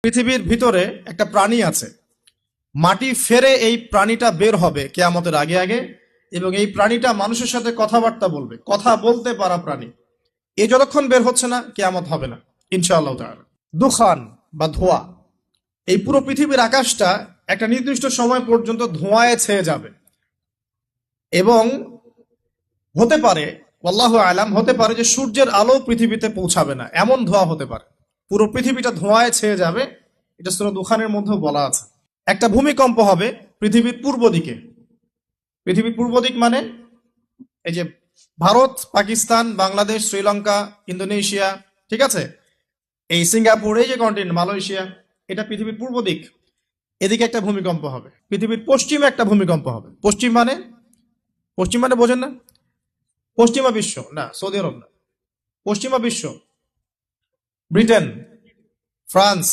পৃথিবীর ভিতরে একটা প্রাণী আছে, মাটি ফেরে এই প্রাণীটা বের হবে কিয়ামতের আগে আগে, এবং এই প্রাণীটা মানুষের সাথে কথাবার্তা বলবে, কথা বলতে পারা প্রাণী। এ যতক্ষণ বের হচ্ছে না কিয়ামত হবে না ইনশাআল্লাহ তাআলা। দুখান বা ধোঁয়া, এই পুরো পৃথিবীর আকাশটা একটা নির্দিষ্ট সময় পর্যন্ত ধোঁয়ায় ছেয়ে যাবে, এবং হতে পারে, আল্লাহু আলাম, হতে পারে যে সূর্যের আলো পৃথিবীতে পৌঁছাবে না, এমন ধোঁয়া হতে পারে। পুরো পৃথিবীটা ধোঁয়ায় ছেয়ে যাবে, এটা সূরা দুখানের মধ্যেও বলা আছে। একটা ভূমিকম্প হবে পৃথিবীর পূর্ব দিকে। পৃথিবীর পূর্ব দিক মানে এই যে ভারত, পাকিস্তান, বাংলাদেশ, শ্রীলঙ্কা, ইন্দোনেশিয়া, ঠিক আছে, এই সিঙ্গাপুর, এই যে কন্টিনেন্ট মালয়েশিয়া, এটা পৃথিবীর পূর্ব দিক। এদিকে একটা ভূমিকম্প হবে। পৃথিবীর পশ্চিমে একটা ভূমিকম্প হবে। পশ্চিম মানে, পশ্চিম মানে বোঝেন না? পশ্চিমা বিশ্ব না, সৌদি আরব না, পশ্চিমা বিশ্ব, ব্রিটেন, ফ্রান্স,